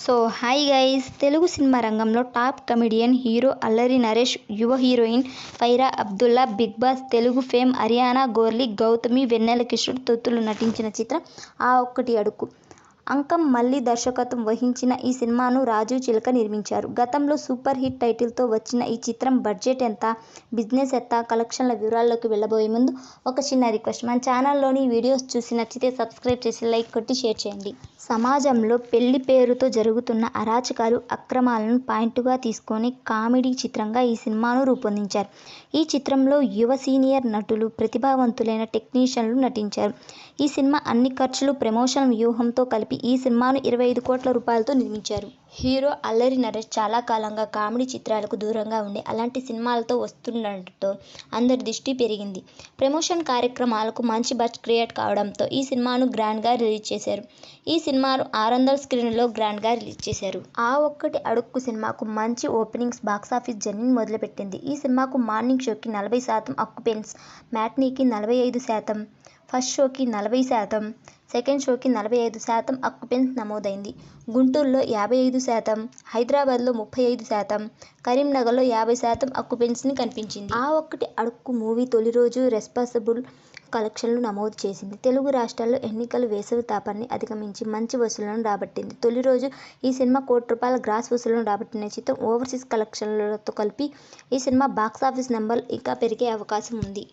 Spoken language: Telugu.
So hi guys, Telugu cinema రంగంలో top comedian hero Allari Naresh, యువ heroine Faria Abdullah, big boss Telugu fame Ariyana Gorli, Gautami, Vennela Kishore తొత్తులు నటించిన చిత్రం ఆ ఒక్కటి అడుగు. అంకం మల్లి దర్శకత్వం వహించిన ఈ సినిమాను రాజీవ్ చిలక నిర్మించారు. గతంలో సూపర్ హిట్ టైటిల్తో వచ్చిన ఈ చిత్రం బడ్జెట్ ఎంత, బిజినెస్ ఎంత, కలెక్షన్ల వివరాల్లోకి వెళ్లబోయే ముందు ఒక చిన్న రిక్వెస్ట్. మన ఛానల్లోని వీడియోస్ చూసి నచ్చితే సబ్స్క్రైబ్ చేసి లైక్ కొట్టి షేర్ చేయండి. సమాజంలో పెళ్లి పేరుతో జరుగుతున్న అరాచకాలు, అక్రమాలను పాయింట్గా తీసుకొని కామెడీ చిత్రంగా ఈ సినిమాను రూపొందించారు. ఈ చిత్రంలో యువ సీనియర్ నటులు, ప్రతిభావంతులైన టెక్నీషియన్లు నటించారు. ఈ సినిమా అన్ని ఖర్చులు, ప్రమోషన్ వ్యూహంతో కలిపి ఈ సినిమాను 25 కోట్ల రూపాయలతో నిర్మించారు. హీరో అల్లరి నరేష్ చాలా కాలంగా కామెడీ చిత్రాలకు దూరంగా ఉండి అలాంటి సినిమాలతో వస్తుండటంతో అందరి దృష్టి పెరిగింది. ప్రమోషన్ కార్యక్రమాలకు మంచి బజ్ క్రియేట్ కావడంతో ఈ సినిమాను గ్రాండ్గా రిలీజ్ చేశారు. ఈ సినిమాను 600 స్క్రీన్లలో గ్రాండ్గా రిలీజ్ చేశారు. ఆ ఒక్కటి అడుక్కు సినిమాకు మంచి ఓపెనింగ్స్, బాక్సాఫీస్ జర్నీని మొదలుపెట్టింది. ఈ సినిమాకు మార్నింగ్ షోకి 40% ఆక్యుపెన్స్, మ్యాట్నీకి 45%, ఫస్ట్ షోకి 40%, సెకండ్ షోకి 45% ఆక్యుపెన్స్ నమోదైంది. గుంటూరులో 55%, హైదరాబాద్లో 35%, కరీంనగర్లో 50% ఆక్యుపెన్సీ కనిపించింది. ఆ ఒక్కటి అడుక్కు మూవీ తొలి రోజు రెస్పాన్సిబుల్ కలెక్షన్లు నమోదు చేసింది. తెలుగు రాష్ట్రాల్లో ఎన్నికల వేసవి తాపాన్ని అధిగమించి మంచి వసూళ్లను రాబట్టింది. తొలి రోజు ఈ సినిమా ₹1 గ్రాస్ వసూళ్లను రాబట్టిన చిత్రం. ఓవర్సీస్ కలెక్షన్లతో కలిపి ఈ సినిమా బాక్సాఫీస్ నెంబర్లు ఇంకా పెరిగే అవకాశం ఉంది.